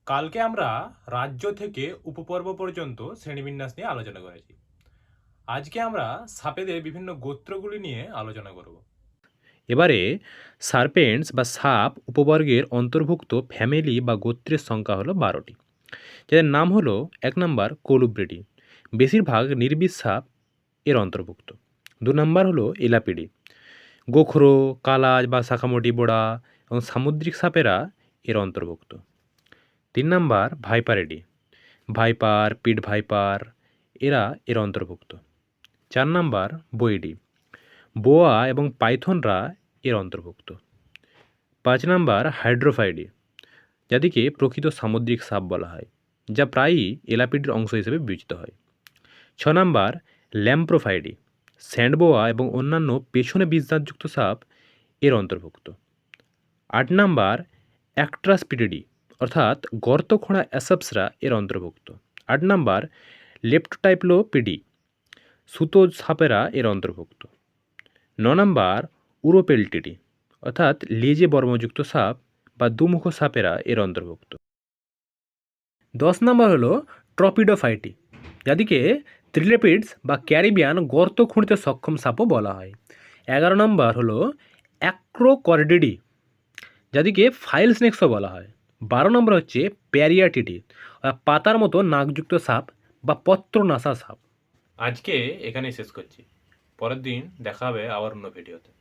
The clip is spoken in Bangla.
কালকে আমরা রাজ্য থেকে উপপর্ব পর্যন্ত শ্রেণীবিন্যাস নিয়ে আলোচনা করেছি। আজকে আমরা সাপেদের বিভিন্ন গোত্রগুলি নিয়ে আলোচনা করব। এবারে সার্পেন্টস বা সাপ উপবর্গের অন্তর্ভুক্ত ফ্যামিলি বা গোত্রের সংখ্যা হলো 12টি, যাদের নাম হলো 1 নম্বর কোলুব্রিডি, বেশিরভাগ নির্বিষ সাপ এর অন্তর্ভুক্ত। 2 নম্বর হলো এলাপিডি, গোখরো, কালাজ বা শাখামোটি বোড়া এবং সামুদ্রিক সাপেরা এর অন্তর্ভুক্ত। 3 নম্বর ভাইপারেডি, ভাইপার, পিট ভাইপার এরা এর অন্তর্ভুক্ত। 4 নম্বর বৈডি, বোয়া এবং পাইথনরা এর অন্তর্ভুক্ত। 5 নম্বর হাইড্রোফাইডি, যাদেরকে প্রকৃত সামুদ্রিক সাপ বলা হয়, যা প্রায়ই এলাপিডের অংশ হিসেবে বিবেচিত হয়। 6 নম্বর ল্যাম্প্রোফাইডি, স্যান্ডবোয়া এবং অন্যান্য পেছনে বিজদাঁতযুক্ত সাপ এর অন্তর্ভুক্ত। 8 নম্বর অ্যাক্ট্রাসপিডিডি, অর্থাৎ গর্ত খোঁড়া অ্যাসপসরা এর অন্তর্ভুক্ত। 8 নম্বর লেপ্টোটাইপ্লোপিডি, সুতো সাপেরা এর অন্তর্ভুক্ত। 9 নম্বর উরোপেল্টিডি, অর্থাৎ লেজে বর্মযুক্ত সাপ বা দুমুখ সাপেরা এর অন্তর্ভুক্ত। 10 নম্বর হলো ট্রপিডোফাইটি, যাদেরকে থ্রিলেপিডস বা ক্যারিবিয়ান গর্ত খুঁড়তে সক্ষম সাপও বলা হয়। 11 নম্বর হলো অ্যাক্রোকর্ডিডি, যাদেরকে ফাইল স্নেক্সও বলা হয়। 12 নম্বর হচ্ছে প্যারিয়াটিডি, পাতার মতো নাকযুক্ত সাপ বা পত্রনাশা সাপ। আজকে এখানেই শেষ করছি। পরের দিন দেখা হবে আবার অন্য ভিডিওতে।